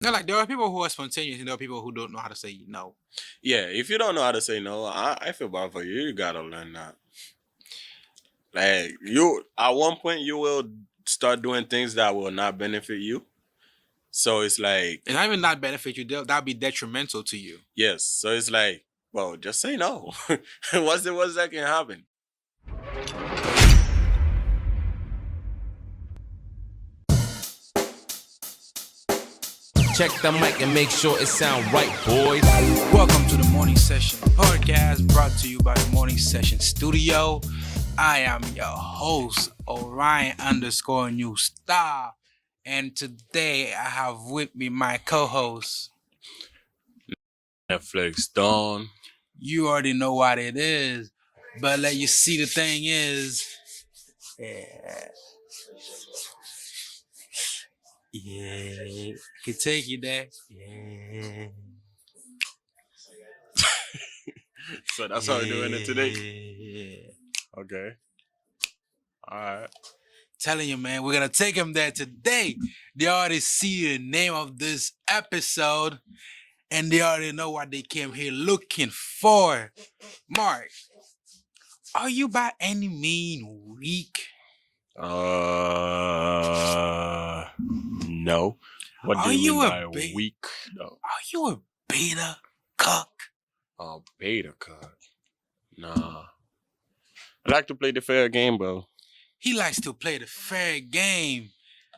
No, like there are people who are spontaneous and there are people who don't know how to say no. Yeah, if you don't know how to say no, I feel bad for you. You gotta learn that. Like you, at one point, you will start doing things that will not benefit you. So it's like, And not even not benefit you, that'll be detrimental to you. yes. So it's like, well, just say no. What's the worst that can happen? Check the mic and make sure it sound right, boys. Welcome to the Morning Session podcast brought to you by the Morning Session Studio. I am your host, Orion _ New Star. And today I have with me my co-host. Netflix Dawn. You already know what it is. But let you see the thing is. Yeah. I can take you there. Yeah. So that's how we're doing it today. Okay. All right. Telling you, man, we're gonna take him there today. They already see the name of this episode, and they already know what they came here looking for. Mark, are you by any mean weak? No. What do you mean by weak? No. Are you a beta cuck? A beta cuck? Nah. I like to play the fair game, bro. He likes to play the fair game.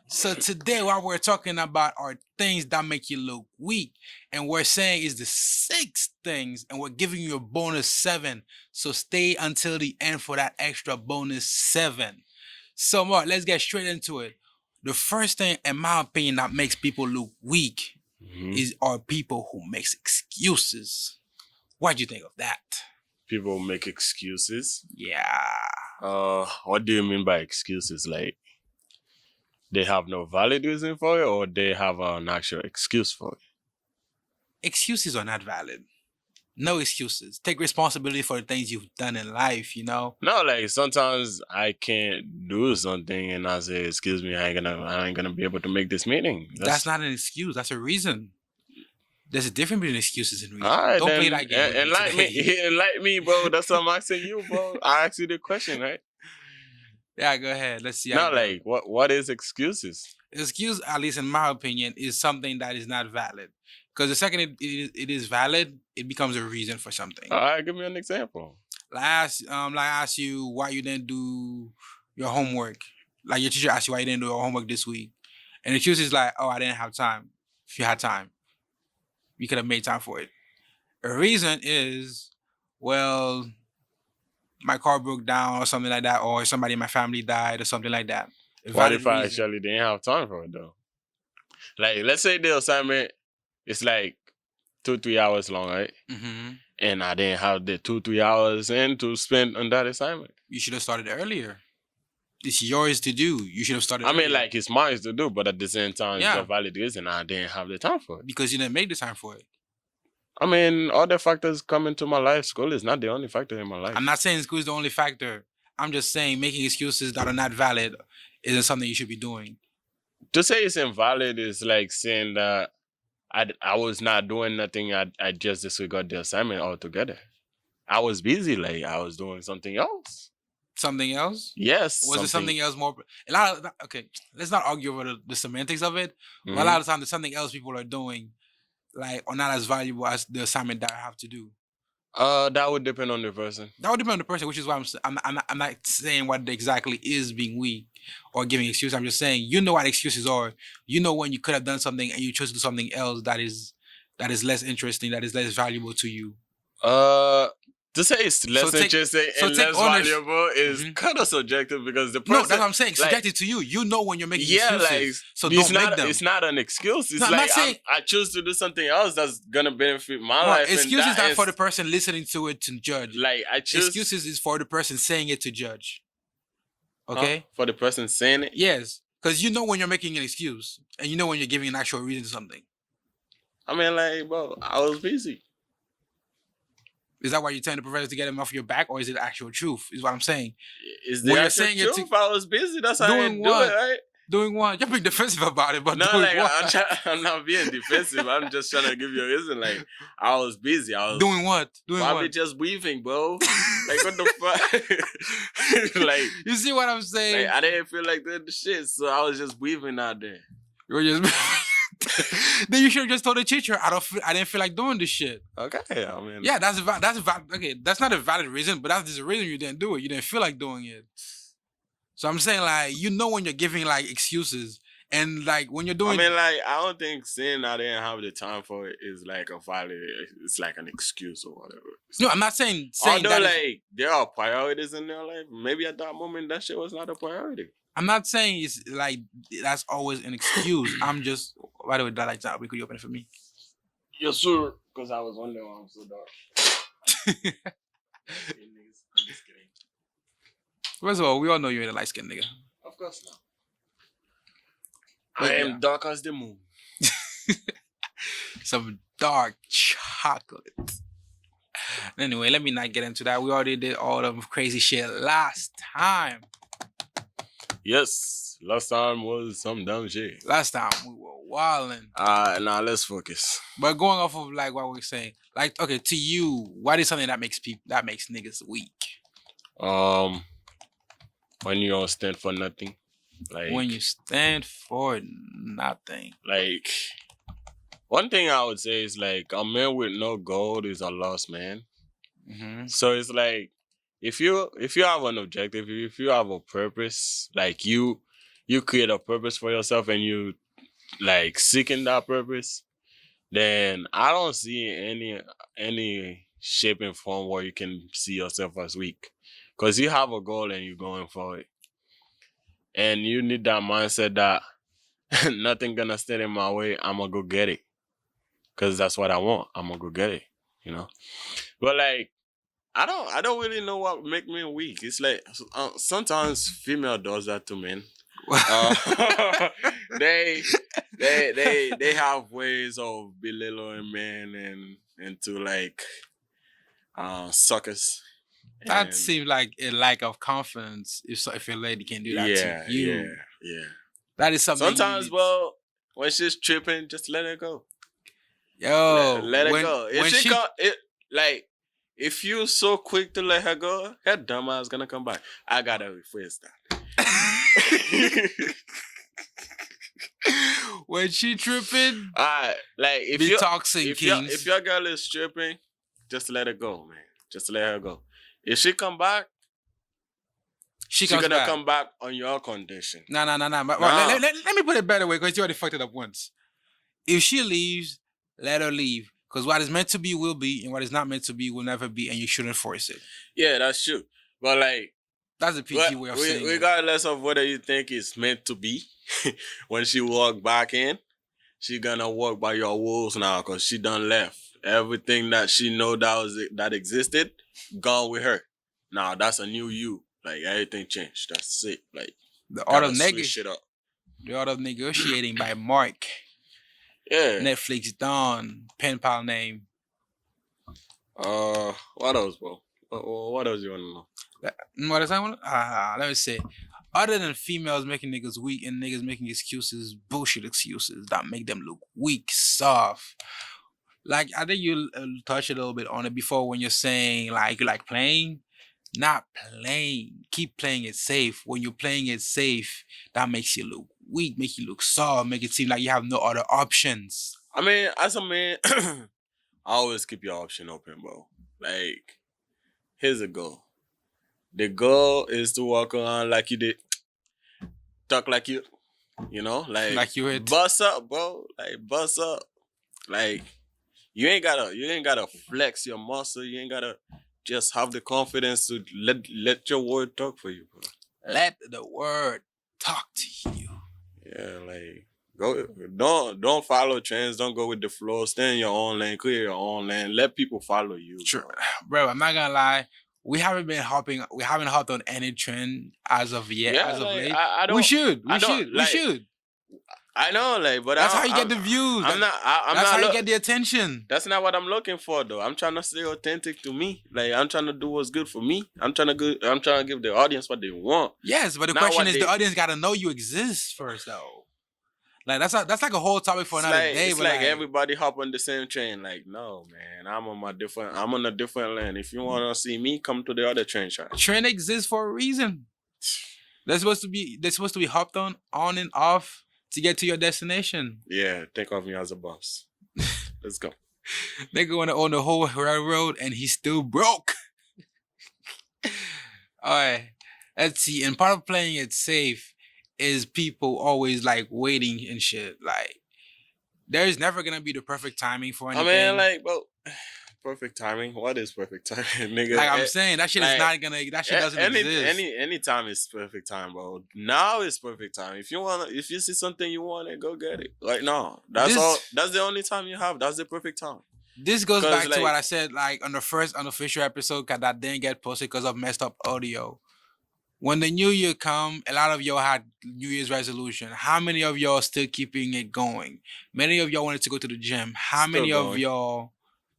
So today what we're talking about are things that make you look weak. And we're saying is the 6 things, and we're giving you a bonus 7. So stay until the end for that extra bonus 7. So Mark, let's get straight into it. The first thing, in my opinion, that makes people look weak are people who makes excuses. What do you think of that? People make excuses? Yeah. What do you mean by excuses? Like, they have no valid reason for it, or they have an actual excuse for it? Excuses are not valid. No excuses. Take responsibility for the things you've done in life, you know? No, like sometimes I can't do something and I say, excuse me, I ain't gonna be able to make this meeting. That's not an excuse, that's a reason. There's a difference between excuses and reasons. All right, Don't play that game. Enlighten me, bro. That's what I'm asking you, bro. I asked you the question, right? Yeah, go ahead. Let's see. Not like what is excuses? Excuse, at least in my opinion, is something that is not valid. Because the second it is valid, it becomes a reason for something. All right, give me an example. I asked you why you didn't do your homework. Like your teacher asked you why you didn't do your homework this week. And the excuse is like, oh, I didn't have time. If you had time, you could have made time for it. A reason is, well, my car broke down or something like that, or somebody in my family died or something like that. What if I actually didn't have time for it though? Like, let's say the assignment is like 2-3 hours long, right? Mm-hmm. And I didn't have the 2-3 hours in to spend on that assignment. You should have started earlier. It's yours to do. You should have started earlier. Like, it's mine to do, but at the same time, it's a valid reason I didn't have the time for it. Because you didn't make the time for it. I mean, other factors come into my life. School is not the only factor in my life. I'm not saying school is the only factor. I'm just saying making excuses that are not valid isn't something you should be doing. To say it's invalid is like saying that I was not doing nothing. I just disregard the assignment altogether. I was busy. Like, I was doing something else. Something else? Yes. Was it something else more? Okay, let's not argue over the semantics of it. Mm-hmm. But a lot of times, there's something else people are doing, like, are not as valuable as the assignment that I have to do. That would depend on the person. That would depend on the person, which is why I'm not saying what exactly is being weak or giving excuses. I'm just saying, you know what excuses are. You know when you could have done something and you chose to do something else that is less interesting, that is less valuable to you. To say it's less interesting and less valuable is kind of subjective because the person... No, that's what I'm saying. Subjective to you. You know when you're making excuses. Like, so don't make them. It's not an excuse. It's like I choose to do something else that's going to benefit my life. Excuses are for the person listening to it to judge. Like, I choose... Excuses is for the person saying it to judge. Okay? Huh? For the person saying it? Yes. Because you know when you're making an excuse. And you know when you're giving an actual reason to something. I mean, like, bro, I was busy. Is that why you're telling the professor to get him off your back, or is it actual truth? Is what I'm saying. Is the actual truth? If I was busy, that's how I do it, right? Doing what? You're being defensive about it, but No, doing like what? I'm not being defensive. I'm just trying to give you a reason. Like I was busy. I was Doing what? Doing probably what? just weaving, bro. Like what the fuck? like, You see what I'm saying? I didn't feel like doing the shit, so I was just weaving out there. You were just. Then you should have just told the teacher, I didn't feel like doing this shit. Okay, I mean, Yeah, that's okay. That's not a valid reason, but that's the reason you didn't do it. You didn't feel like doing it. So I'm saying, like, when you're giving like excuses, and like when you're doing. I mean, like, I don't think saying I didn't have the time for it is like a valid. It's like an excuse or whatever. No, I'm not saying Although, that. like, there are priorities in their life. Maybe at that moment, that shit was not a priority. I'm not saying it's like that's always an excuse. I'm just. By the way, that like that, could you open it for me? Yes, sir. Because I was wondering why I'm so dark. I'm just kidding. First of all, we all know you're a light skinned nigga. Of course not. But I yeah. am dark as the moon. Some dark chocolate. Anyway, let me not get into that. We already did all the crazy shit last time. Yes, last time was some dumb shit. Last time we were wilding. Now let's focus. But going off of like what we're saying, like, okay, to you, what is something that makes niggas weak? When you don't stand for nothing, like When you stand for nothing. like one thing I would say is like a man with no goal is a lost man. Mm-hmm. So it's like if you have an objective, if you have a purpose, like you create a purpose for yourself and you like seeking that purpose, then I don't see any shape and form where you can see yourself as weak. Because you have a goal and you're going for it. And you need that mindset that nothing gonna stand in my way, I'm gonna go get it. Because that's what I want. I'm gonna go get it, you know? But like, I don't really know what make me weak. It's like sometimes female does that to men. They have ways of belittling men and to like suckers. That And- seems like a lack of confidence if a lady can do that to you. Yeah. That is something. Sometimes, well, when she's tripping, just let her go. Yo, let her go. If when she come, if you so quick to let her go, her dumb ass gonna come back. I gotta rephrase that. when she tripping, Alright, like if be you toxic, if your girl is tripping, just let her go, man. Just let her go. If she come back, she she's comes gonna back. come back on your condition. No. But Nah. Let me put it better way because you already fucked it up once. If she leaves, let her leave. Because what is meant to be will be, and what is not meant to be will never be, and you shouldn't force it. Yeah, that's true. But like, That's a PG way of saying it. regardless of whether you think it's meant to be, when she walk back in, she gonna walk by your rules now because she done left. Everything that she know that existed, gone with her. Now that's a new you. Like everything changed. That's it. Like The art of shit up. The Art of Negotiating by Mark. Yeah. Netflix Dawn. Pen pal name. What else, bro? What else you wanna know? What is that one? Let me say. Other than females making niggas weak and niggas making excuses, bullshit excuses that make them look weak, soft. Like, I think you touched a little bit on it before when you're saying, like, you like playing. Not playing. Keep playing it safe. When you're playing it safe, that makes you look weak, make you look soft, make it seem like you have no other options. I mean, as a man, I always keep your option open, bro. Like, here's a goal. The goal is to walk around like you did, talk like you know, Like you hit. bust up, bro. Like bust up. Like you ain't gotta flex your muscle. You ain't gotta just have the confidence to let your word talk for you, bro. Let the word talk to you. Yeah, like don't follow trends. Don't go with the flow. Stay in your own lane. Clear your own lane. Let people follow you. Sure. Bro. Bro, I'm not gonna lie. We haven't hopped on any trend as of yet. Yeah, as of like, late. I don't. We should. I don't, like- I know, like, but That's how you get the views. I'm not. I'm That's not. how you look- get the attention. That's not what I'm looking for, though. I'm trying to stay authentic to me. Like, I'm trying to do what's good for me. I'm trying to give the audience what they want. Yes, but the Not question what is, they- the audience got to know you exist first, though. Like that's like a whole topic for It's another like, day. it's But like everybody hop on the same train. Like, no, man, I'm on a different lane. If you want to see me, come to the other train track. train exists for a reason. They're supposed to be hopped on and off to get to your destination. Yeah, think of me as a boss. Let's go. Nigga want to own the whole railroad and he's still broke. All right, let's see. And part of playing it safe is people always like waiting and shit. Like there's never gonna be the perfect timing for anything. I mean, like, bro, perfect timing. What is perfect timing, nigga? Like I'm saying, that shit is like, not gonna. That shit doesn't exist. Any time is perfect time, bro. Now is perfect time. If you see something you want, go get it. Like no, that's This- all. That's the only time you have. That's the perfect time. This goes 'Cause, back to like- what I said, like on the first unofficial episode, cause that didn't get posted because of messed up audio. When the new year come, a lot of y'all had New Year's resolution. How many of y'all still keeping it going? Many of y'all wanted to go to the gym. How Still many of going. y'all?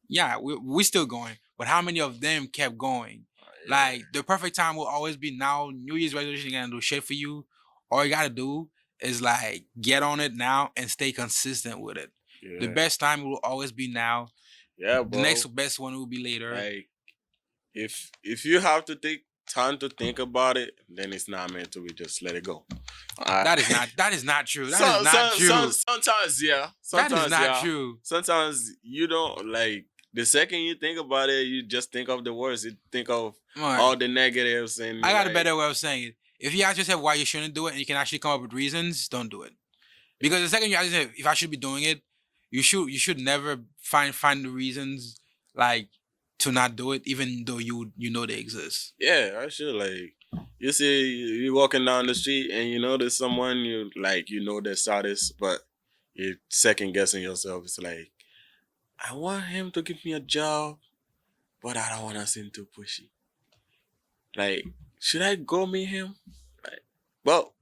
Yeah, we still going, but how many of them kept going? Like the perfect time will always be now. New Year's resolution gonna do shit for you. All you gotta do is like get on it now and stay consistent with it. yeah. The best time will always be now. Yeah, bro. The next best one will be later. Like, if you have to take time to think about it, then it's not meant to be. Just let it go. That is not true. That is not true. Sometimes, yeah. That Sometimes, is not yeah. true. Sometimes you don't like. The second you think about it, you just think of the worst. You think of Alright. all the negatives, and I got a like, better way of saying it. If you ask yourself why you shouldn't do it and you can actually come up with reasons, don't do it. Because the second you ask yourself if I should be doing it, you should never find the reasons like to not do it, even though you know they exist. Yeah, I should like. You see, you walking down the street and you notice someone you like. You know their status, but you're second guessing yourself. It's like, I want him to give me a job, but I don't want to seem too pushy. Like, should I go meet him? Like, well,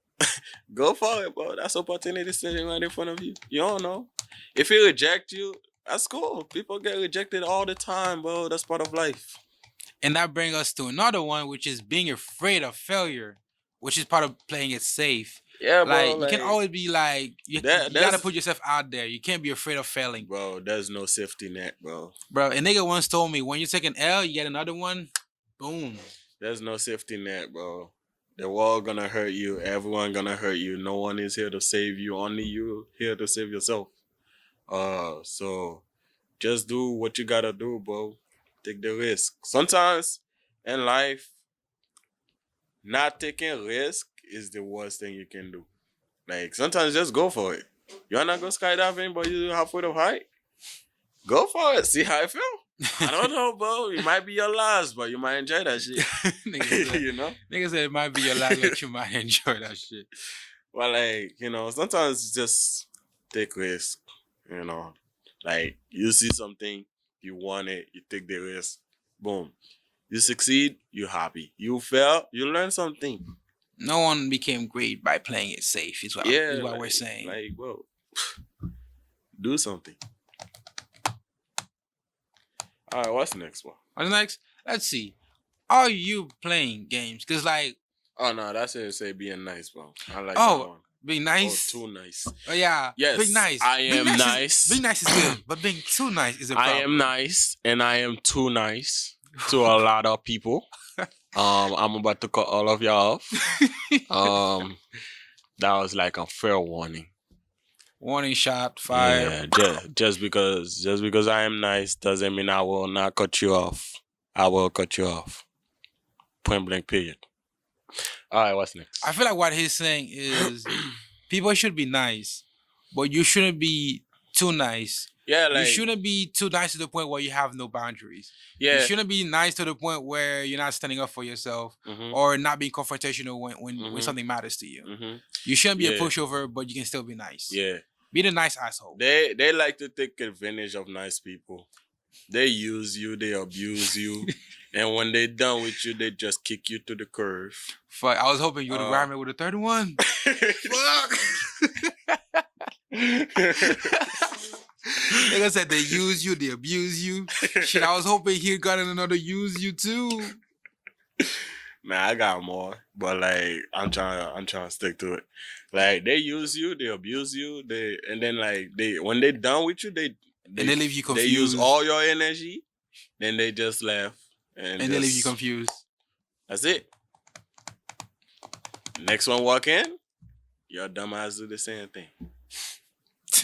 go for it, bro. That's opportunity sitting right in front of you. You don't know. If he reject you, that's cool. People get rejected all the time, bro. That's part of life. And that brings us to another one, which is being afraid of failure, which is part of playing it safe. Yeah, Like bro. you can always be like you gotta that's- put yourself out there. You can't be afraid of failing. Bro, there's no safety net, bro. Bro, a nigga once told me when you take an L, you get another one. Boom. There's no safety net, bro. The world gonna hurt you. Everyone gonna hurt you. No one is here to save you. Only you here to save yourself. So just do what you gotta do, bro. Take the risk. Sometimes in life, not taking risk is the worst thing you can do. Like sometimes just go for it. You wanna go skydiving, but you're afraid of height? Go for it. See how it feel. I don't know, bro. It might be your last, but you might enjoy that shit. Nigga said, You know? nigga said it might be your last, but you might enjoy that shit. Well, like, you know, sometimes just take risk, you know. Like, you see something, you want it, you take the risk, boom. You succeed, you're happy. You fail, you learn something. No one became great by playing it safe, is what we're saying. Like, bro, do something. All right, what's the next one? What's next? Let's see. Are you playing games? Because, like, Oh, no, that's it. Say being nice, bro. I like Oh, that one. being nice. Oh, too nice. Oh, yeah. Yes, Being nice. I Being am is- nice. being nice is good, but being too nice is a problem. I am nice, and I am too nice to a lot of people. I'm about to cut all of y'all off. That was like a fair warning. Warning shot, fire. Yeah, just because I am nice doesn't mean I will not cut you off. I will cut you off. Point blank. Period. All right, what's next? I feel like what he's saying is people should be nice, but you shouldn't be too nice. Yeah, like You shouldn't be too nice to the point where you have no boundaries. yeah. You shouldn't be nice to the point where you're not standing up for yourself Mhm, or not being confrontational when Mhm. something matters to you. mhm. You shouldn't be a Yeah. pushover, but you can still be nice. Yeah. Be the nice asshole. They like to take advantage of nice people. They use you, they abuse you, and when they're done with you, they just kick you to the curve. Fuck, I was hoping you would Uh, rhyme it with a third one. Fuck. Nigga said they use you, they abuse you. Shit, I was hoping he got another use you too. Man, I got more, but like I'm trying to stick to it. Like they use you, they abuse you, and then like when they done with you, they leave you They use confused. all your energy, then they just left, and they leave you confused. That's it. Next one walk in, your dumb ass do the same thing.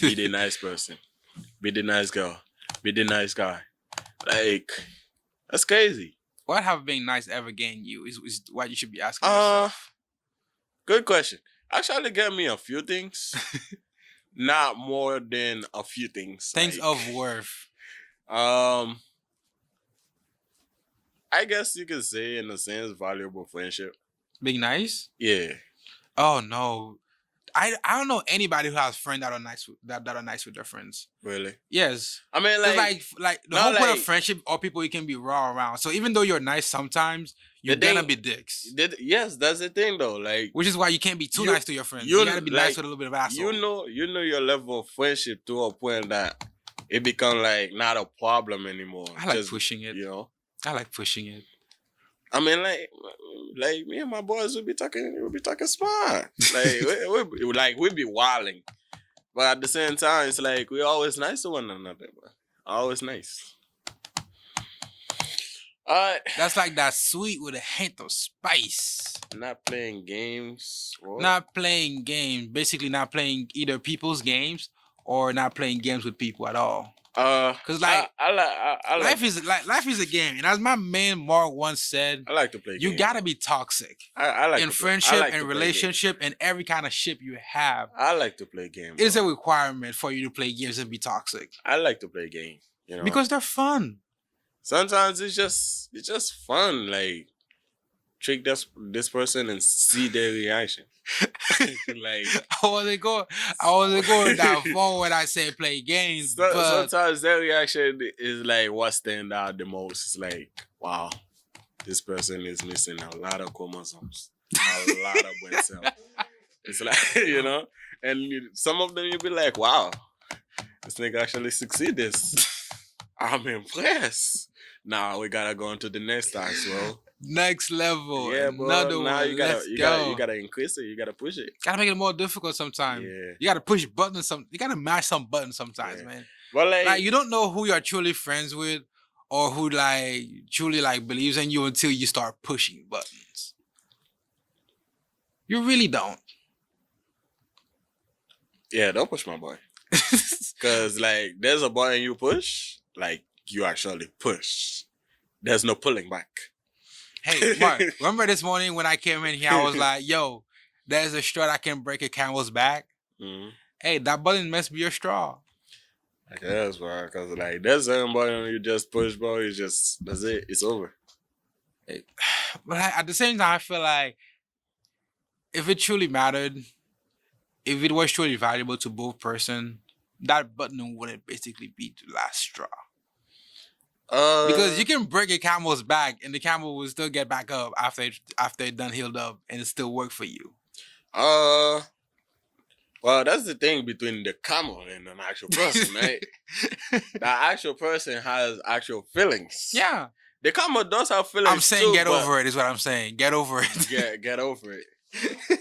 Be the nice person, be the nice girl, be the nice guy. Like that's crazy. What have being nice ever gained you is what you should be asking yourself. Good question. Actually, get me a few things, not more than a few things. Things like, of worth. I guess you could say, in a sense, valuable friendship. Being nice? Yeah. Oh no. I don't know anybody who has friends that are nice that are nice with their friends. Really? Yes. I mean, 'Cause like the not whole point of like- friendship are people you can be raw around. So even though you're nice sometimes, you're The gonna thing- be dicks. yes, that's the thing though. Like Which is why you can't be too You- nice to your friends. You you gotta be like- nice with a little bit of asshole. you know your level of friendship to a point that it become like not a problem anymore. I like Just, pushing it. You know. I like pushing it. I mean, like me and my boys would be talking smart. Like we'd be wilding, but at the same time, it's like we're always nice to one another, bro. Always nice. That's like that sweet with a hint of spice. Not playing games. What? Not playing games. Basically not playing either people's games or not playing games with people at all. Cause like, I like Life is a game. And as my man Mark once said, I like to play. you games. gotta be toxic. I like in to play- I friendship like to and play relationship and every kind of ship you have. games. I like to play games. It's bro. a requirement for you to play games and be toxic. I like to play games. You know, Because they're fun. sometimes it's just fun. Like trick this person and see their reaction. Like I wasn't going that far when I said play games. But sometimes their reaction is like what stand out the most. It's like, wow, this person is missing a lot of chromosomes, a lot of brain cells. It's like, you know, and some of them you'll be like, wow, this nigga actually succeeded. I'm impressed. Now we gotta go into the next task, bro. next level. Yeah, bro. Another Now one. you Let's gotta go. increase it. You gotta push it. Gotta make it more difficult sometimes. Yeah. You gotta push buttons. You gotta mash some buttons sometimes, Yeah. man. But Like you don't know who you're truly friends with or who like truly like believes in you until you start pushing buttons. You really don't. yeah, don't push my boy. Cause like there's a button you push, like you actually push. There's no pulling back. Hey, Mark, remember this morning when I came in here, I was like, yo, there's a straw that can break a camel's back. Mm-hmm. Hey, that button must be your straw. I guess, bro. Cause like there's certain button you just push, bro. That's it. It's over. But at the same time, I feel like if it truly mattered, if it was truly valuable to both person, that button wouldn't basically be the last straw. Because you can break a camel's back and the camel will still get back up after it done healed up and it still work for you. Well, that's the thing between the camel and an actual person, right? The actual person has actual feelings. Yeah. The camel does have feelings. I'm saying too, get but over it is what I'm saying. Get over it. Get over it.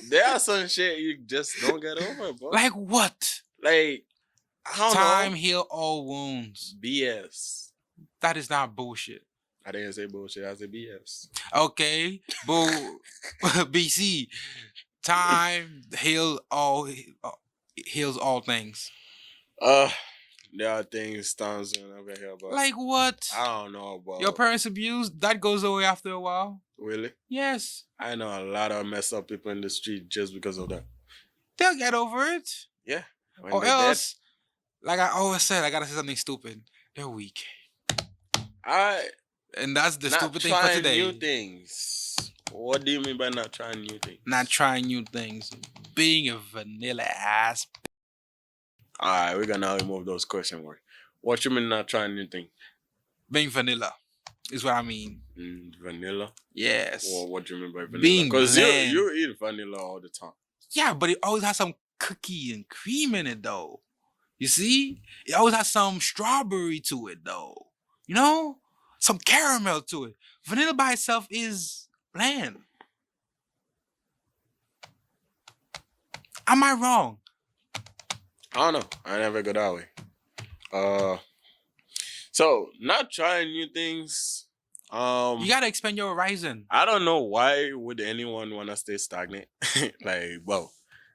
There are some shit you just don't get over, bro. Like what? Like I don't Time know. heal all wounds. BS. That is not bullshit. I didn't say bullshit. I said BS. Okay, boo. BC. Time heals all things. There are things times over here, but Like what? I don't know about Your parents abused, that goes away after a while. really. Yes. I know a lot of messed up people in the street just because of that. They'll get over it. Yeah. When Or they're dead. else, like I always said, I gotta say something stupid. They're weak. And that's the not stupid thing for trying today. new things. What do you mean by not trying new things? Not trying new things. Being a vanilla ass. All right, we're gonna remove those question marks. What you mean not trying new things? Being vanilla is what I mean. Vanilla? Yes. Or what do you mean by vanilla? Being Because bland. you eat vanilla all the time. Yeah, but it always has some cookie and cream in it though. You see? It always has some strawberry to it though. You know? Some caramel to it. Vanilla by itself is bland. Am I wrong? I don't know. I never go that way. So not trying new things. You gotta expand your horizon. I don't know why would anyone want to stay stagnant. Like, well,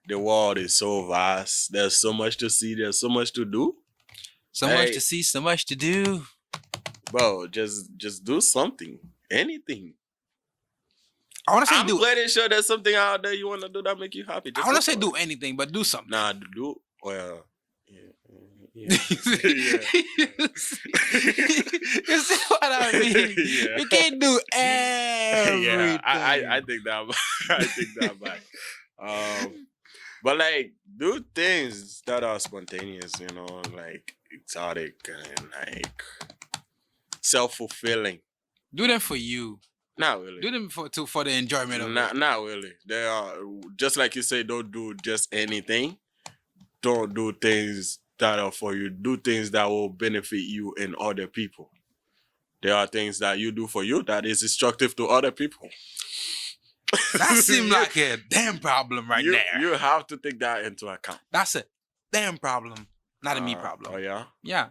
the world is so vast. There's so much to see. There's so much to do. So much Hey. to see, so much to do. Bro, just do something. Anything. I wanna say I'm do pretty sure there's something out there you want to do that make you happy. I Just wanna go say for do it. anything, but do something. Nah, do well. Yeah. You see what I mean? Yeah. You can't do everything. Yeah, I think that I think that back. But like do things that are spontaneous, you know, like exotic and like self-fulfilling. Do them for you. Not really. Do them for the enjoyment of it. Not really. They are just like you say, don't do just anything. Don't do things that are for you. Do things that will benefit you and other people. There are things that you do for you that is destructive to other people. That seems like a damn problem right there. You have to take that into account. That's a damn problem, not a me Oh problem. yeah. Yeah.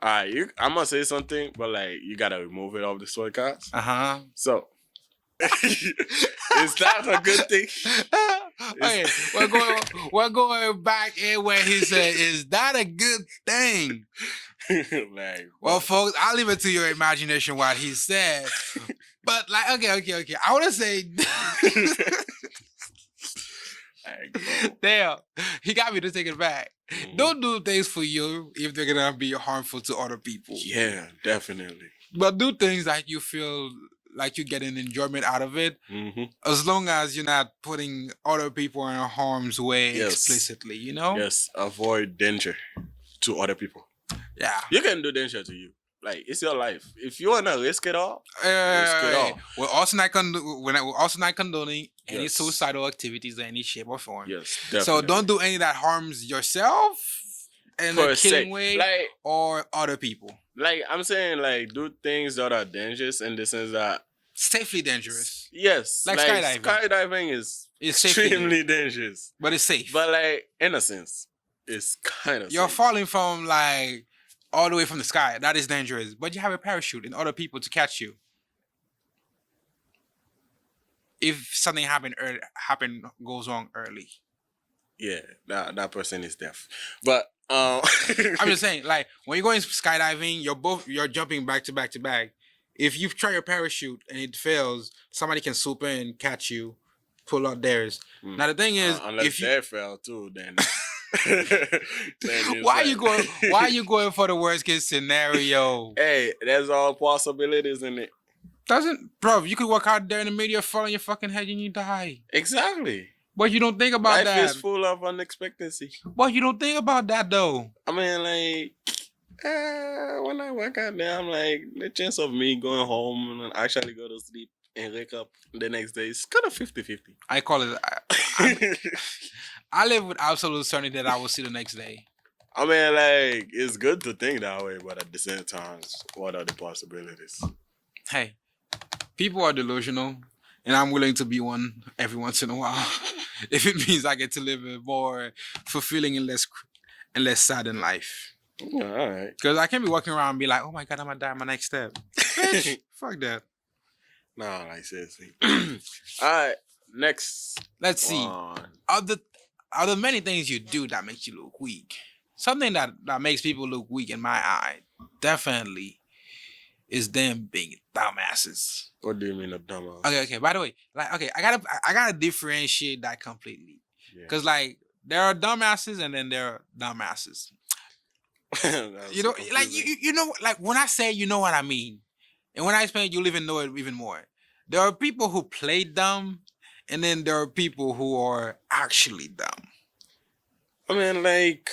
Alright, I'm gonna say something, but like you gotta remove it off the podcast. Uh-huh. So is that a good thing? Okay, we're going back in where he said, "Is that a good thing?" Like, Well, folks, I'll leave it to your imagination what he said. But like, okay. I want to say, like, damn, he got me to take it back. Mhm. Don't do things for you if they're gonna be harmful to other people. yeah, definitely. But do things that you feel like you get an enjoyment out of it, Mm-hmm. as long as you're not putting other people in harm's way Yes. explicitly. You know? Yes, avoid danger to other people. Yeah. You can do danger to you. Like it's your life. If you wanna risk it all, risk it all. We're also not condoning any Yes. suicidal activities in any shape or form. yes, definitely. So don't do any that harms yourself in Per a se. killing way Like or other people. I'm saying, like do things that are dangerous in the sense that Safely dangerous. yes, Like skydiving. Skydiving is It's safely extremely dangerous, but it's safe. but like in a sense, it's kind of You're falling from like all the way from the sky. That is dangerous. But you have a parachute and other people to catch you. If something goes wrong early. Yeah, that person is deaf. But I'm just saying, like when you're going skydiving, you're jumping back to back to back. If you try your parachute and it fails, somebody can swoop in, catch you, pull out theirs. Hmm. Now the thing is, unless if you they fell too, then, then it's why like- are you going for the worst case scenario? Hey, there's all possibilities in it. Bro, you could walk out there in the media, fall on your fucking head, and you die. Exactly. But you don't think about Life that. is full of unexpectancy. But you don't think about that though. I mean, like, when I work out there, I'm like, the chance of me going home and actually go to sleep and wake up the next day is kind of 50-50. I call it. I live with absolute certainty that I will see the next day. I mean, like, it's good to think that way, but at the same time, what are the possibilities? Hey, people are delusional, and I'm willing to be one every once in a while, if it means I get to live a more fulfilling and less sad in life. Yeah, all right. Because I can't be walking around and be like, "Oh my God, I'm gonna die. My next step." Bitch, fuck that. Nah, like, seriously. All right, next Let's see. one. Are the many things you do that makes you look weak? Something that makes people look weak in my eye, definitely, is them being dumbasses. What do you mean a dumbass? Okay. By the way, like, okay, I gotta differentiate that completely, Yeah. because like there are dumbasses and then there are dumbasses. That's You know, so like confusing. you know, like when I say, you know what I mean, and when I explain it, you'll even know it even more. There are people who play dumb, and then there are people who are actually dumb. I mean, like,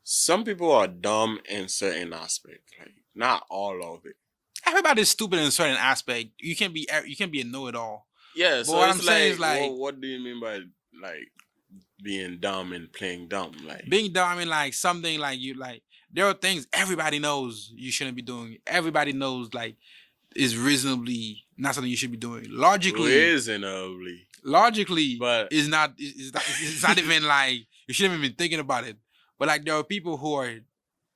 some people are dumb in certain aspects, like not all of it. Everybody's stupid in a certain aspect. You can be a know-it-all. Yeah, But so what it's I'm saying is like, like what do you mean by like being dumb and playing dumb? Like, being dumb. I mean, like something like you like. There are things everybody knows you shouldn't be doing. Everybody knows like is reasonably not something you should be doing. reasonably, Logically but is not it's not even like you shouldn't even been thinking about it. But like there are people who are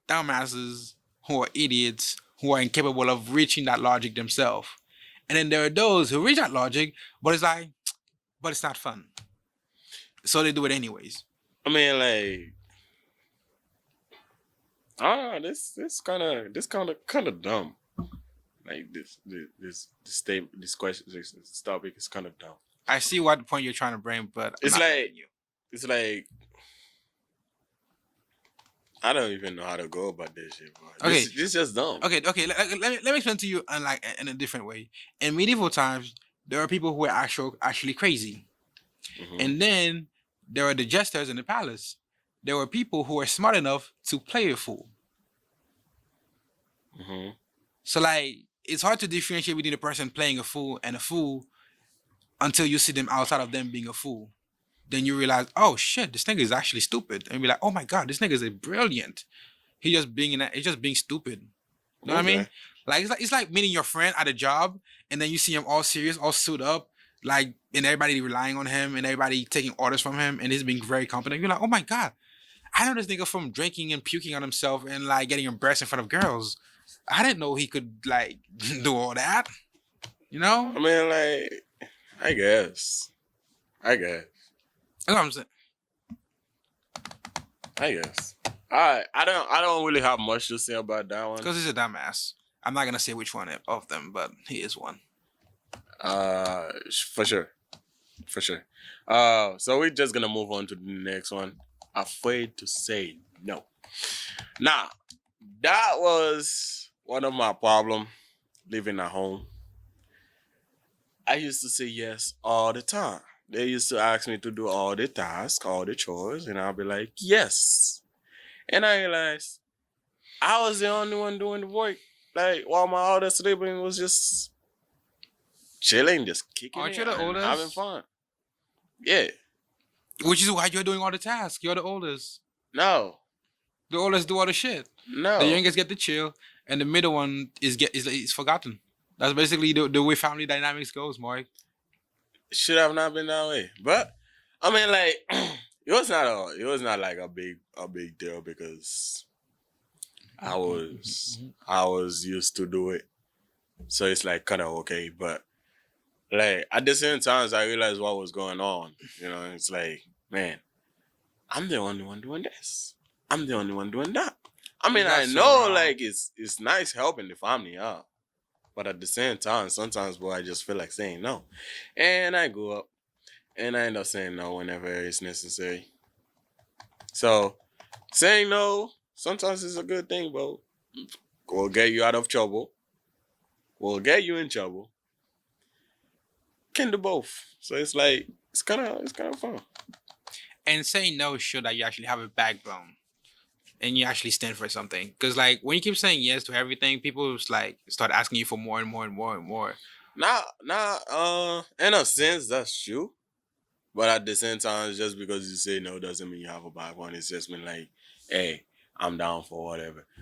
dumbasses, who are idiots, who are incapable of reaching that logic themselves. And then there are those who reach that logic, but it's like, but it's not fun. So they do it anyways. I mean, like, kind of dumb. Like this question, this topic is kind of dumb. I see what point you're trying to bring, but I'm It's not like letting you. it's like I don't even know how to go about this shit, bro. Okay. This is just dumb. Okay. Let me explain to you in like in a different way. In medieval times, there are people who are actually crazy. Mhm. And then there are the jesters in the palace. There were people who were smart enough to play a fool. Mhm. So like it's hard to differentiate between a person playing a fool and a fool until you see them outside of them being a fool. Then you realize, oh shit, this nigga is actually stupid. And be like, oh my god, this nigga is brilliant. He's just being stupid. You know what I mean? Okay. Like it's like meeting your friend at a job and then you see him all serious, all suited up, like and everybody relying on him and everybody taking orders from him and he's being very competent. You're like, oh my god, I know this nigga from drinking and puking on himself and like getting embarrassed in front of girls. I didn't know he could like do all that. You know? I mean, like, I guess. That's what I'm saying. I don't really have much to say about that one. Because he's a dumbass. I'm not gonna say which one of them, but he is one. For sure. So we're just gonna move on to the next one. Afraid to say no. Now, that was one of my problem living at home. I used to say yes all the time. They used to ask me to do all the tasks, all the chores, and I'll be like, yes. And I realized I was the only one doing the work. Like, while my other sibling was just chilling, just kicking Aren't it you the and oldest? having fun. Yeah. Which is why you're doing all the tasks. You're the oldest. No. The oldest do all the shit. No. The youngest get the chill, and the middle one is forgotten. That's basically the way family dynamics goes, Mark. Should have not been that way. But I mean, like, it was not like a big deal because I was used to do it. So it's like kind of okay. But like at the same time I realized what was going on. You know, it's like, man, I'm the only one doing this. I'm the only one doing that. I mean, I That's so know wrong. like it's nice helping the family out. But at the same time, sometimes, boy, I just feel like saying no. And I go up and I end up saying no whenever it's necessary. So saying no sometimes is a good thing, bro. Will get you out of trouble. Will get you in trouble. Can do both. So it's like it's kind of fun. And saying no shows that you actually have a backbone, and you actually stand for something. Because like when you keep saying yes to everything, people just like start asking you for more and more and more and more. In a sense, that's true. But at the same time, just because you say no doesn't mean you have a backbone. It's just been like, hey, I'm down for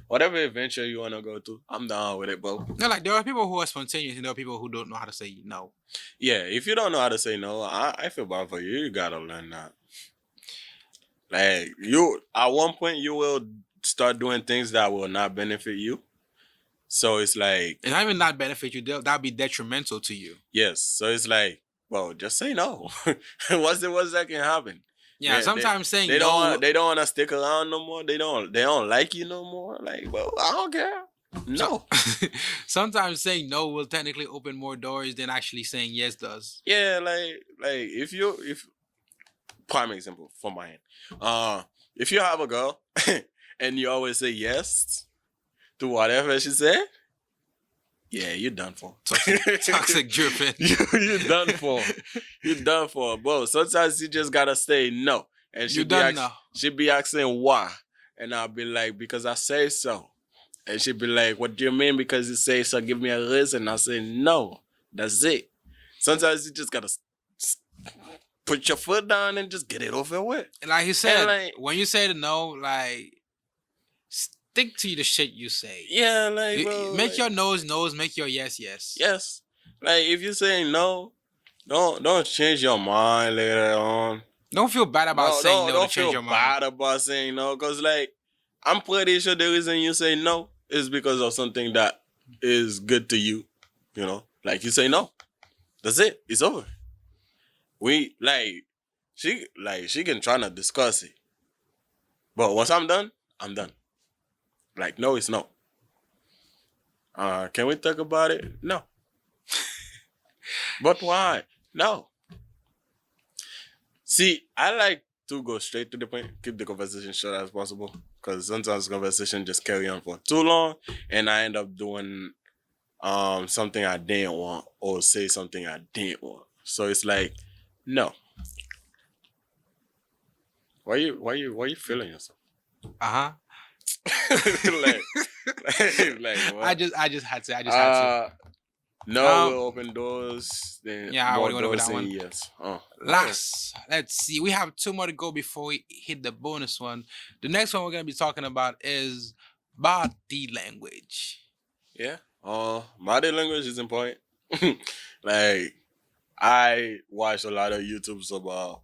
whatever adventure you wanna go to. I'm down with it, bro. No, like there are people who are spontaneous, and there are people who don't know how to say no. Yeah, if you don't know how to say no, I feel bad for you. You gotta learn that. Like you, at one point, you will start doing things that will not benefit you. So it's like, And not even not benefit you, that'll be detrimental to you. yes. So it's like, well, just say no. What's the worst that can happen? Yeah, Yeah, sometimes saying They no. don't want to stick around no more. They don't like you no more. Like, well, I don't care. No. Sometimes saying no will technically open more doors than actually saying yes does. Yeah, like if prime example for my end. If you have a girl and you always say yes to whatever she said, yeah, you're done for. Toxic dripping. You're done for. You're done for, bro. Sometimes you just gotta say no, and You done now. she be asking why, and I'll be like, because I say so, and she'd be like, what do you mean because you say so? Give me a reason. I say no. That's it. Sometimes you just gotta put your foot down and just get it over with. And like he said, like- when you say the no, like stick to the shit you say. Yeah, like bro, Make like, your no's, make your yes. yes. Like if you say no, don't change your mind later on. Don't feel bad about saying no don't to change feel your mind. bad about saying no, cause like I'm pretty sure the reason you say no is because of something that is good to you. You know, like you say no, that's it. It's over. We she can try to discuss it, but once I'm done, I'm done. Like no, it's no. Can we talk about it? No. But why? No. See, I like to go straight to the point, keep the conversation short as possible, because sometimes conversation just carry on for too long, and I end up doing something I didn't want or say something I didn't want. So it's like, no. Why you feeling yourself? Uh-huh. like what? I just had to. No will open doors. Then Yeah, I more already went over doors that say one. yes. Oh. Last, let's see. We have 2 more to go before we hit the bonus one. The next one we're gonna be talking about is body language. Yeah. Body language is important. Like I watch a lot of YouTubes about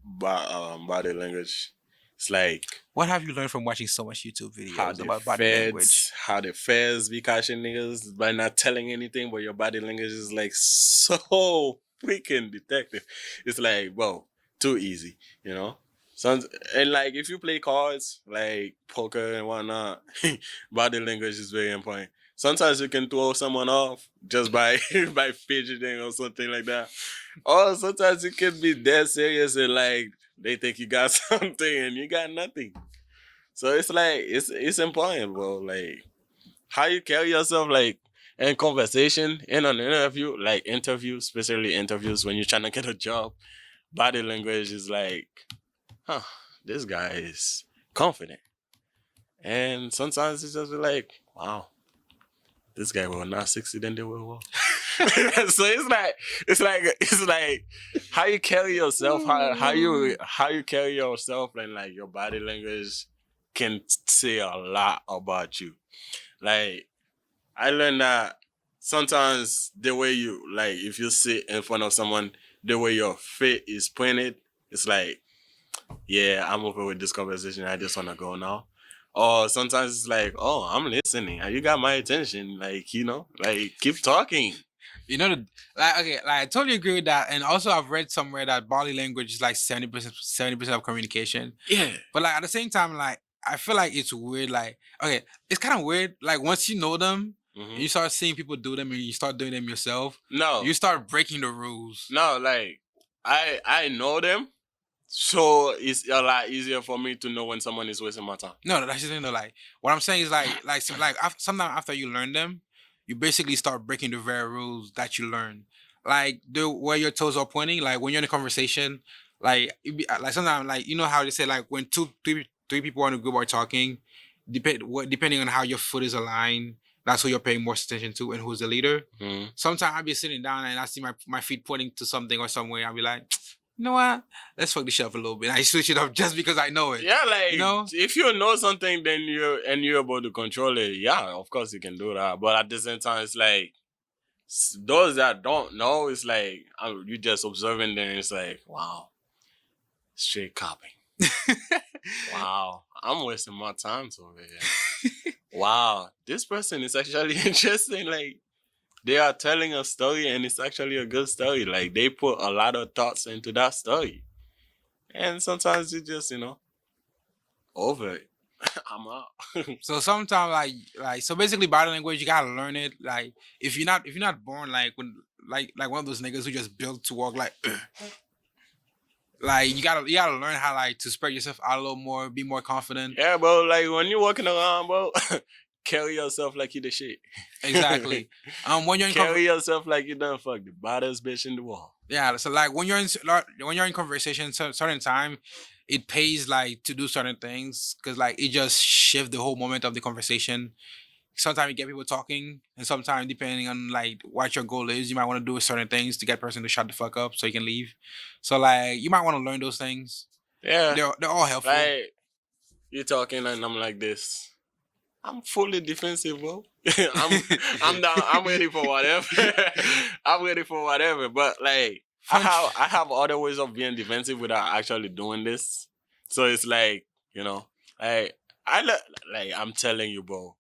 body language. It's like What have you learned from watching so much YouTube how videos the about body language? how the feds be catching niggas by not telling anything, but your body language is like so freaking detective. It's like, bro, too easy, you know? And like if you play cards, like poker and whatnot, body language is very important. Sometimes you can throw someone off just by by fidgeting or something like that. Or sometimes you can be dead serious and like they think you got something and you got nothing. So it's like it's important, bro. Like how you carry yourself, like in conversation, in an interview, like interviews, especially interviews when you're trying to get a job. Body language is like, this guy is confident, and sometimes it's just like, wow, this guy will not succeed in the world. So it's like how you carry yourself, how you carry yourself, and like your body language can say a lot about you. Like I learned that sometimes the way you like if you sit in front of someone, the way your feet is pointed, it's like, yeah, I'm over with this conversation. I just wanna go now. Or sometimes it's like, oh, I'm listening. You got my attention. Like, you know, like keep talking. You know, like I totally agree with that. And also, I've read somewhere that body language is like 70% of communication. Yeah. But like at the same time, like I feel like it's weird. Like, okay, it's kind of weird. Like once you know them, and you start seeing people do them, and you start doing them yourself. No. You start breaking the rules. No, like I know them, so it's a lot easier for me to know when someone is wasting my time. No, that's just like what I'm saying is sometimes after you learn them, you basically start breaking the very rules that you learn. Like where your toes are pointing. Like when you're in a conversation, like like sometimes like you know how they say like when three people in a group are talking, depending on how your foot is aligned, that's who you're paying more attention to and who's the leader. Mm-hmm. Sometimes I'll be sitting down and I see my feet pointing to something or somewhere. I'll be like, you know what? Let's fuck this shit up a little bit. I switch it up just because I know it. Yeah, like you know, if you know something, then you're able to control it. Yeah, of course you can do that. But at the same time, it's like those that don't know, it's like you just observing them. It's like, wow, straight copying. Wow, I'm wasting my time over here. Wow, this person is actually interesting. Like they are telling a story, and it's actually a good story. Like they put a lot of thoughts into that story, and sometimes you just over it. I'm out. So sometimes so basically body language you gotta learn it. Like if you're not born like when like one of those niggas who just built to walk like like you gotta learn how like to spread yourself out a little more, be more confident. Yeah, bro. Like when you're walking around, bro, carry yourself like you the shit. Exactly. When you're in carry yourself like you done fuck the baddest bitch in the world. Yeah, so like when you're in conversation, certain time, it pays like to do certain things because like it just shift the whole moment of the conversation. sometimes you get people talking, and sometimes depending on like what your goal is, you might want to do certain things to get person to shut the fuck up so you can leave. So like you might want to learn those things. Yeah. They're all helpful. Like you talking and I'm like this. I'm fully defensive, bro. I'm down. I'm ready for whatever. I'm ready for whatever. But like I have other ways of being defensive without actually doing this. So it's like, like I'm telling you, bro.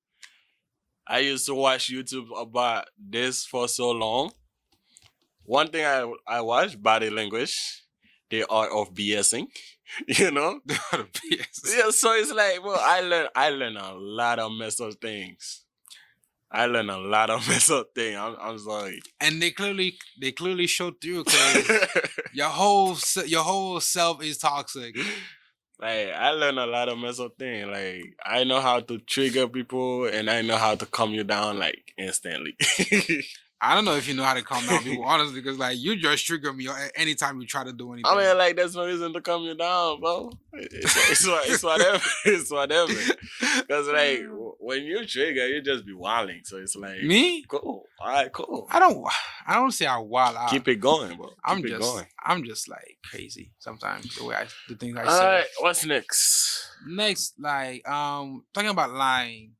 I used to watch YouTube about this for so long. One thing I watched, body language, the art of BSing. You know? Yeah, so it's like, well, I learned a lot of messed up things. I'm sorry. And they clearly show through because your whole self is toxic. Like I learned a lot of messed up things. Like I know how to trigger people and I know how to calm you down like instantly. I don't know if you know how to calm down people, honestly, because like you just trigger me anytime you try to do anything. I mean, like there's no reason to calm you down, bro. It's whatever. It's whatever. Because like when you trigger, you just be wilding. So it's like me. Cool. All right, cool. I don't say I wild out. Keep it going, bro. I'm just like crazy sometimes the things I say. All right, what's next? Next, like talking about lying.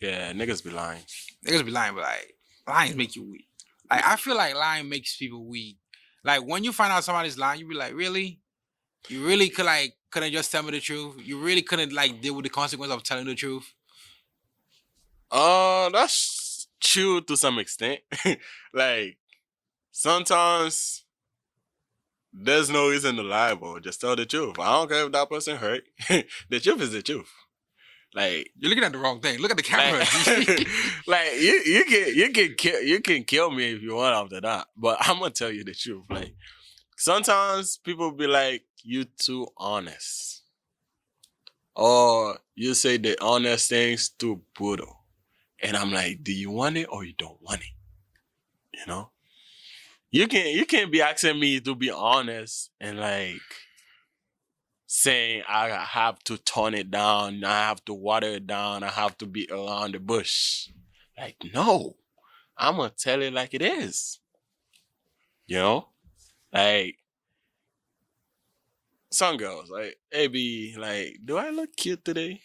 Yeah, niggas be lying. Niggas be lying, but like lying make you weak. Like I feel like lying makes people weak. Like when you find out somebody's lying, you be like, really? You really couldn't just tell me the truth? You really couldn't like deal with the consequence of telling the truth? That's true to some extent. Like sometimes there's no reason to lie, bro. Just tell the truth. I don't care if that person hurt. The truth is the truth. Like you're looking at the wrong thing. Look at the camera. Like you can kill me if you want after that. But I'm gonna tell you the truth. Like sometimes people be like, you too honest. Or you say the honest things too brutal. And I'm like, do you want it or you don't want it? You know? You can't be asking me to be honest and like saying I have to tone it down, I have to water it down, I have to be around the bush. Like, no. I'm gonna tell it like it is. You know? Like some girls, like, hey B, like, do I look cute today?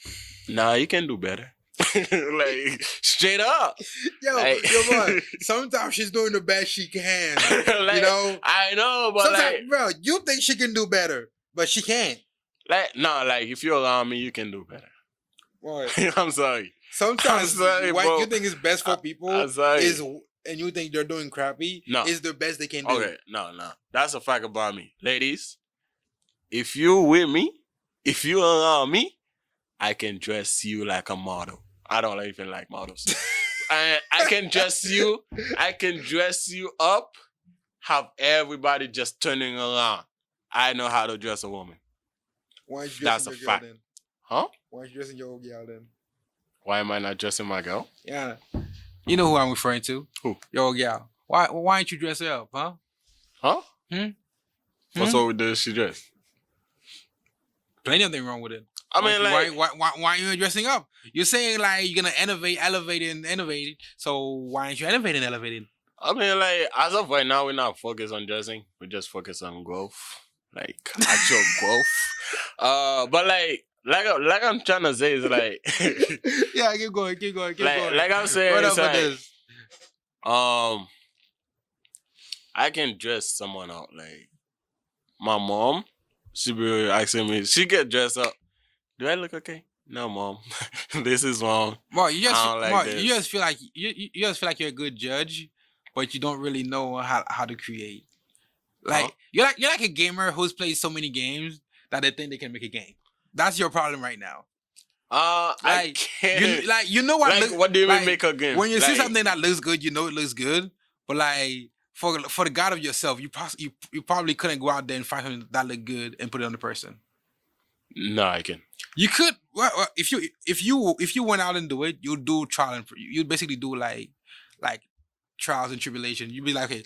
Nah, you can do better. Like straight up. Yo, like, bro, sometimes she's doing the best she can. Like, you know? I know, but sometimes, like, bro, you think she can do better, but she can't. Like, no, like if you're around me, you can do better. What? I'm sorry. Sometimes I'm sorry, what bro. you think is best for people is, and you think they're doing crappy, is the best they can do. Okay, no. That's a fact about me. Ladies, if you with me, if you around me, I can dress you like a model. I don't even like models. I can dress you. I can dress you up. Have everybody just turning around. I know how to dress a woman. Why aren't you That's dressing a your girl fact. then? Huh? Why aren't you dressing your old girl then? Why am I not dressing my girl? Yeah. You know who I'm referring to. Who? Your old gal. Why aren't you dress her up, huh? Huh? What's up with this she dress? Plenty of things wrong with it. I mean, why aren't you dressing up? You're saying like you're gonna elevate it. So why aren't you elevating? I mean, like as of right now, we're not focused on dressing. We just focus on growth, like actual growth. But like I'm trying to say is like, yeah, keep going. Like I'm saying, What it's up like, with this? I can dress someone out. Like my mom, she be asking me, she get dressed up. Do I look okay? No, mom. This is wrong. Mark, you this. just feel like you just feel like you're a good judge, but you don't really know how to create. Like you're like a gamer who's played so many games that they think they can make a game. That's your problem right now. I can't. You know what? Like, what do you mean make a game? When you see something that looks good, you know it looks good. But like for the God of yourself, you probably couldn't go out there and find something that looked good and put it on the person. No, I can. You could. Well, if you went out and do it, you'd do trial and you'd basically do like trials and tribulation. You'd be like, okay,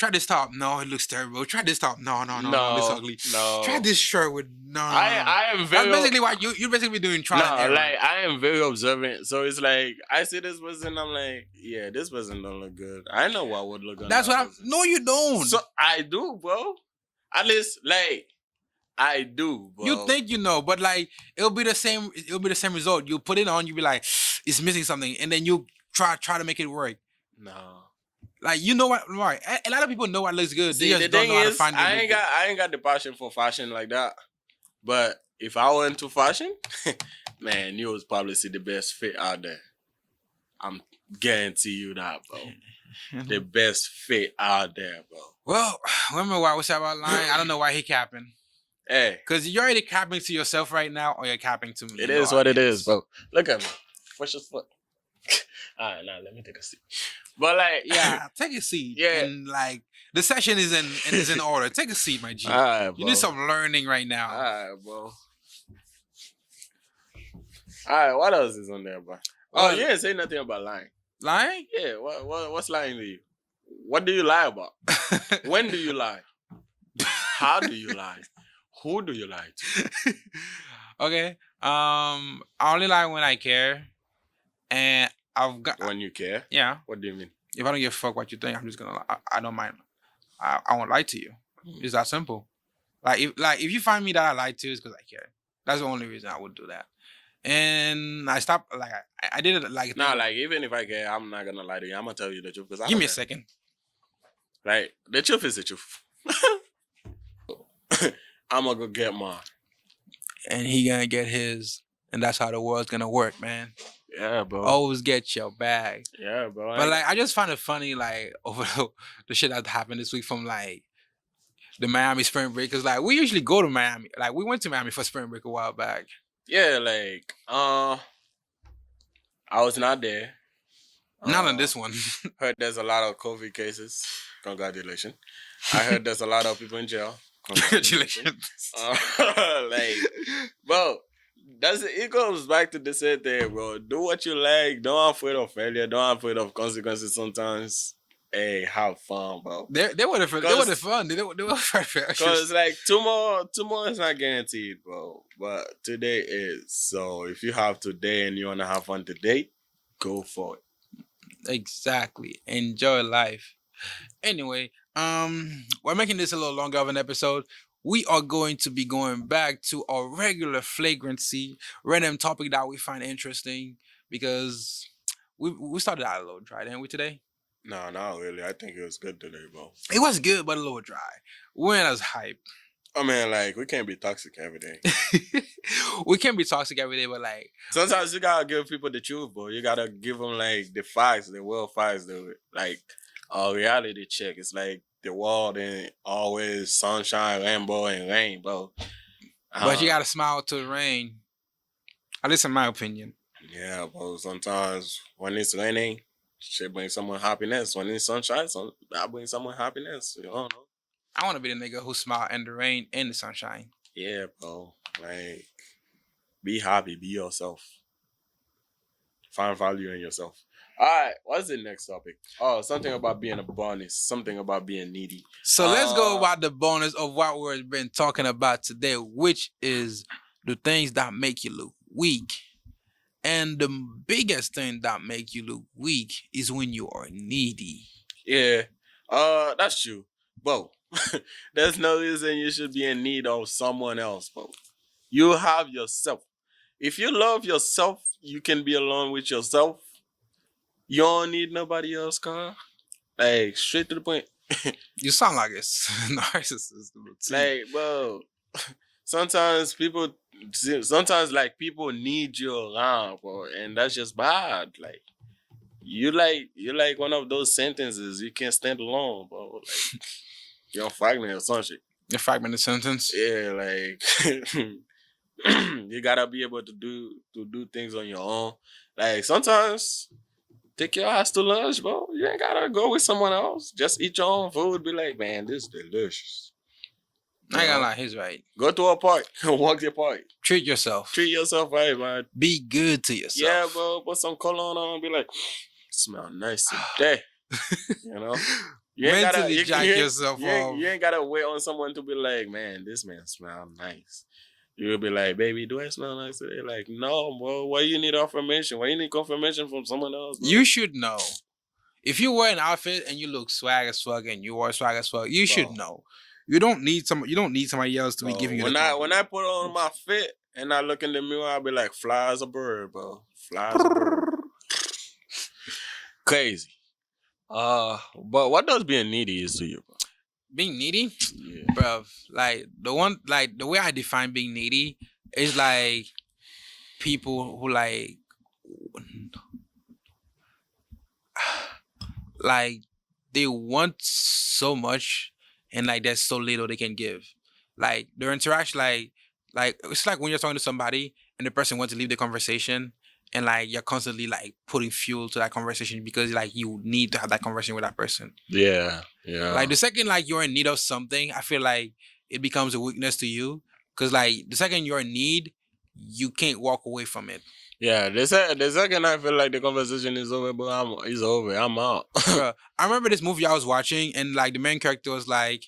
try this top. No, it looks terrible. Try this top. No, it looks ugly. No. Try this shirt with no. I am That's very basically what you're basically doing trial and error. like I am very observant. So it's like I see this person, I'm like, yeah, this person don't look good. I know what would look good. That's what I'm. No, you don't. So I do, bro. At least like I do, bro. You think you know, but like it'll be the same. It'll be the same result. You put it on, you be like, it's missing something, and then you try to make it work. No. Like you know what? Right? A lot of people know what looks good. See, They the just don't thing know how to is, find I it. ain't got the passion for fashion like that. But if I were into fashion, man, you would probably see the best fit out there. I'm guarantee you that, bro. The best fit out there, bro. Well, remember what I was saying about lying? I don't know why he capping. Hey, Because you're already capping to yourself right now, or you're capping to me. it is what it is, bro. Look at me. Fresh as fuck. All right, now let me take a seat. But like, Yeah, take a seat. Yeah. And like the session is in order. Take a seat, my G. all right, bro. You need some learning right now. All right, bro. All right, what else is on there, bro? Oh, Well- you didn't say nothing about lying. Lying? Yeah, what's lying to you? What do you lie about? When do you lie? How do you lie? Who do you lie to? Okay. I only lie when I care. And I've got When you care? yeah. What do you mean? If I don't give a fuck what you think, I'm just gonna lie. I don't mind. I won't lie to you. It's that simple. Like if you find me that I lied to, it's because I care. That's the only reason I would do that. And I stopped. Like I did it. Like Nah, like even if I care, I'm not gonna lie to you. I'm gonna tell you the truth because give me a second. Like the truth is the truth. I'm gonna go get mine. And he gonna get his. And that's how the world's gonna work, man. Yeah, bro. Always get your bag. Yeah, bro. But like I just find it funny, like over the shit that happened this week from like the Miami spring break. Cause like we usually go to Miami. Like we went to Miami for spring break a while back. yeah, like I was not there. Not on this one. Heard there's a lot of COVID cases. Congratulations. I heard there's a lot of people in jail. Congratulations. Like, bro, it goes back to the same thing, bro. Do what you like. Don't afraid of failure. Don't afraid of consequences. Sometimes, hey, have fun, bro. They were the fun. They were the fun. They were fair. Because like tomorrow is not guaranteed, bro. But today is. So if you have today and you wanna have fun today, go for it. Exactly. Enjoy life. Anyway, we're making this a little longer of an episode. We are going to be going back to our regular flagrancy, random topic that we find interesting because we started out a little dry, didn't we today? No, not really. I think it was good today, bro. It was good, but a little dry. We weren't as hype. I mean, like, we can't be toxic every day. We can't be toxic every day, but like Sometimes you gotta give people the truth, bro. You gotta give them, like, the facts, the real facts, like, a reality check. It's like the world ain't always sunshine, rainbow, and rain, bro. but you gotta smile to the rain. At least in my opinion. Yeah, bro. Sometimes when it's raining, shit brings someone happiness. When it's sunshine, that brings someone happiness. You don't know. I want to be the nigga who smile in the rain and the sunshine. Yeah, bro. Like, be happy. Be yourself. Find value in yourself. All right. What's the next topic? Oh, something about being a bonus. Something about being needy. So let's go about the bonus of what we've been talking about today, which is the things that make you look weak. And the biggest thing that make you look weak is when you are needy. Yeah. That's true. Bro, there's no reason you should be in need of someone else, bro. You have yourself. If you love yourself, you can be alone with yourself. You don't need nobody else, Carl. Like, straight to the point. You sound like a narcissist. Like, bro, sometimes like people need you around, bro, and that's just bad. Like, you're like one of those sentences you can't stand alone, bro. Like, you're on fragment or some shit. Your fragmented sentence. Yeah, like you gotta be able to do things on your own. Like, sometimes take your ass to lunch, bro. You ain't gotta go with someone else. Just eat your own food. Be like, man, this is delicious. I ain't gonna lie, he's right. Go to a park and walk the park. Treat yourself. Treat yourself right, man. Be good to yourself. Yeah, bro. Put some cologne on. Be like, smell nice today. You know, You ain't Mentally gotta, jack you ain't- yourself off. you ain't gotta wait on someone to be like, man, this man smell nice. You'll be like, baby, do I smell nice today? Like, no, bro. Why you need affirmation? Why you need confirmation from someone else? Bro? You should know. If you wear an outfit and you look swag as fuck and you are swag as fuck, you should Bro. know. You don't need somebody else to be Bro, giving you when the I put on my fit and I look in the mirror, I'll be like, fly as a bird, bro. Fly as a bird. Crazy. But what does being needy is to you, bro? being needy, Yeah. bruv. Like the way I define being needy is like people who like they want so much and like there's so little they can give. Like their interaction, like it's like when you're talking to somebody and the person wants to leave the conversation and like you're constantly like putting fuel to that conversation because like you need to have that conversation with that person. Yeah. Like the second like you're in need of something, I feel like it becomes a weakness to you. Cause like the second you're in need, you can't walk away from it. Yeah, the second I feel like the conversation is over, but it's over. I'm out. Bruh, I remember this movie I was watching and like the main character was like,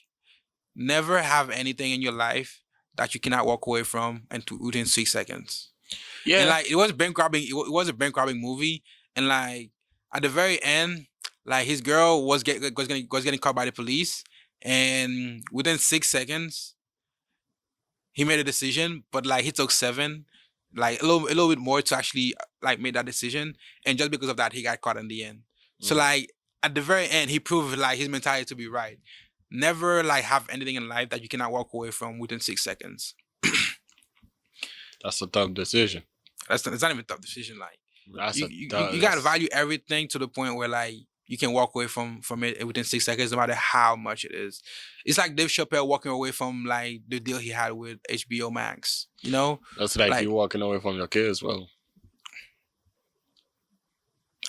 never have anything in your life that you cannot walk away from and within 6 seconds. Yeah. And like it was bank robbing. It was a bank robbing movie, and like at the very end, like his girl was getting caught by the police, and within 6 seconds, he made a decision. But like he took 7, like a little bit more to actually like make that decision, and just because of that, he got caught in the end. So like at the very end, he proved like his mentality to be right. Never like have anything in life that you cannot walk away from within 6 seconds. That's a tough decision. It's not even a tough decision. Like That's you gotta value everything to the point where like you can walk away from it within 6 seconds, no matter how much it is. It's like Dave Chappelle walking away from like the deal he had with HBO Max. You know, That's like Like- you walking away from your kids, bro.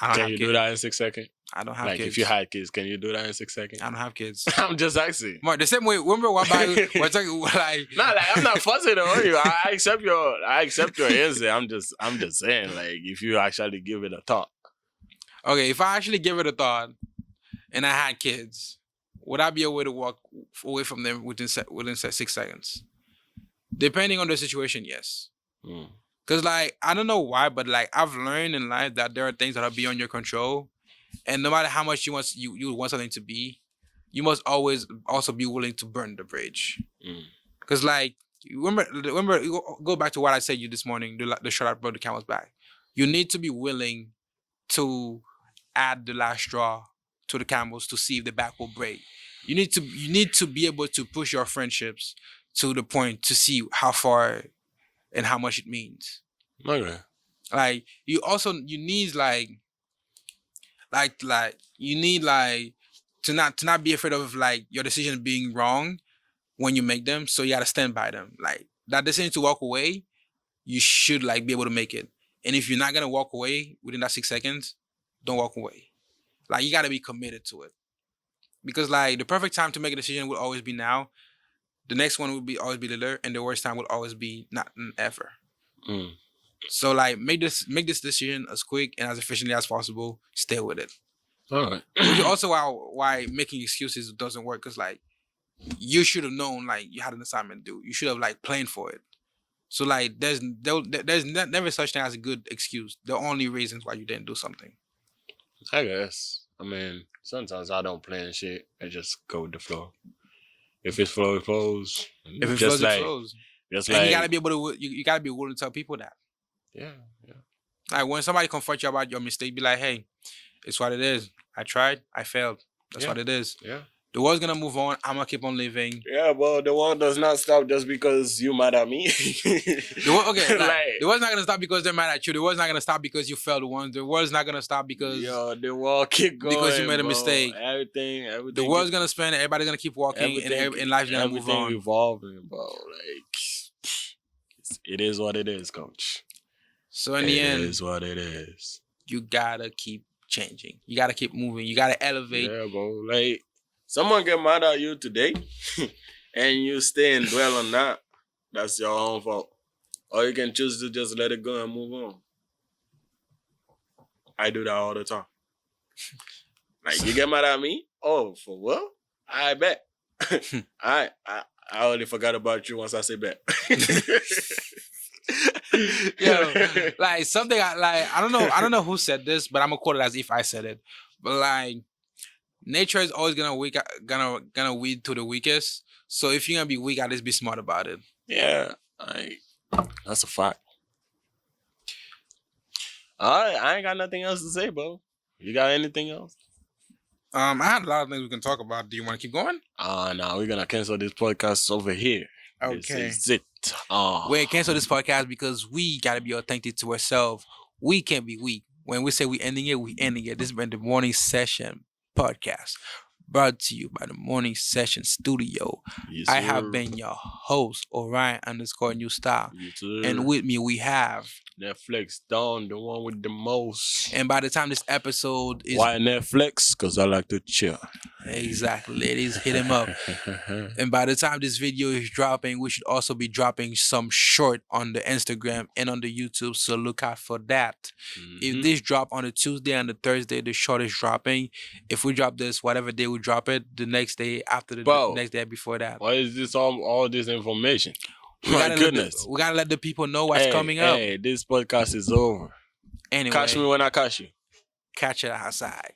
I don't Can have you kids. do that in 6 seconds? I don't have Like kids. if you had kids, can you do that in 6 seconds? I don't have kids. I'm just asking. Mark, the same way. Remember what we're talking like. Nah, like I'm not fussing on you. I accept your answer. I'm just saying, like, if you actually give it a thought. Okay, if I actually give it a thought, and I had kids, would I be able to walk away from them within 6 seconds? Depending on the situation, yes. Mm. Cause like I don't know why, but like I've learned in life that there are things that are beyond your control, and no matter how much you want something to be, you must always also be willing to burn the bridge. Mm. Cause like remember, go back to what I said you this morning. The shot I brought the camel's back. You need to be willing to add the last straw to the camels to see if the back will break. You need to be able to push your friendships to the point to see how far and how much it means. Okay. Like you need to not be afraid of like your decision being wrong when you make them. So you gotta stand by them. Like that decision to walk away, you should like be able to make it. And if you're not gonna walk away within that 6 seconds, don't walk away. Like you gotta be committed to it. Because like the perfect time to make a decision will always be now. The next one will always be later, and the worst time will always be not ever. Mm. So like make this decision as quick and as efficiently as possible. Stay with it. All right. Which is also why making excuses doesn't work. Cause like you should have known like you had an assignment due. You should have like planned for it. So like there's never such thing as a good excuse. The only reasons why you didn't do something. I guess. I mean, sometimes I don't plan shit. I just go with the flow. If it's flow, it flows. If it Just flows, like, it flows. Just And like, you gotta be able to you gotta be willing to tell people that. yeah. Like when somebody confronts you about your mistake, be like, hey, it's what it is. I tried, I failed. That's Yeah. what it is. Yeah. The world's gonna move on. I'm gonna keep on living. Yeah, but the world does not stop just because you mad at me. The world, okay, like, Like, the world's not gonna stop because they're mad at you. The world's not gonna stop because you failed once. The world's not gonna stop because yo, the world keep going because you made a bro. mistake. Everything. the world's gonna spin. Everybody's gonna keep walking, and life's gonna move everything on. evolving, bro. Like, it is what it is, coach. So in the It end, is what it is. you gotta keep changing. You gotta keep moving. You gotta elevate. Yeah, bro. Like, someone get mad at you today, and you stay and dwell on that. That's your own fault. Or you can choose to just let it go and move on. I do that all the time. Like, you get mad at me, Oh, for what? I bet. I already forgot about you once I say bet. Yo, like something I don't know who said this, but I'm gonna quote it as if I said it. But like nature is always gonna weed to the weakest. So if you're gonna be weak, at least be smart about it. Yeah, that's a fact. All right, I ain't got nothing else to say, bro. You got anything else? I had a lot of things we can talk about. Do you want to keep going? No, we're gonna cancel this podcast over here. This Okay. is it. We cancel this podcast because we gotta be authentic to ourselves. We can't be weak. When we say we ending it, we ending it. This has been the Morning Session podcast, brought to you by the Morning Session Studio. Yes, I have sir. been your host, Orion_New Style. Yes, sir. And with me, we have. Netflix Dawn, the one with the most. And by the time this episode is. Why Netflix? Because I like to chill. Exactly, ladies, hit him up. And by the time this video is dropping, we should also be dropping some short on the Instagram and on the YouTube. So look out for that. If this drop on a Tuesday and the Thursday, the short is dropping. If we drop this, whatever day we drop it, the next day after the next day before that. Why is this all this information? My goodness. We gotta let the people know what's coming up. Hey, this podcast is over. Anyway. Catch me when I catch you. Catch it outside.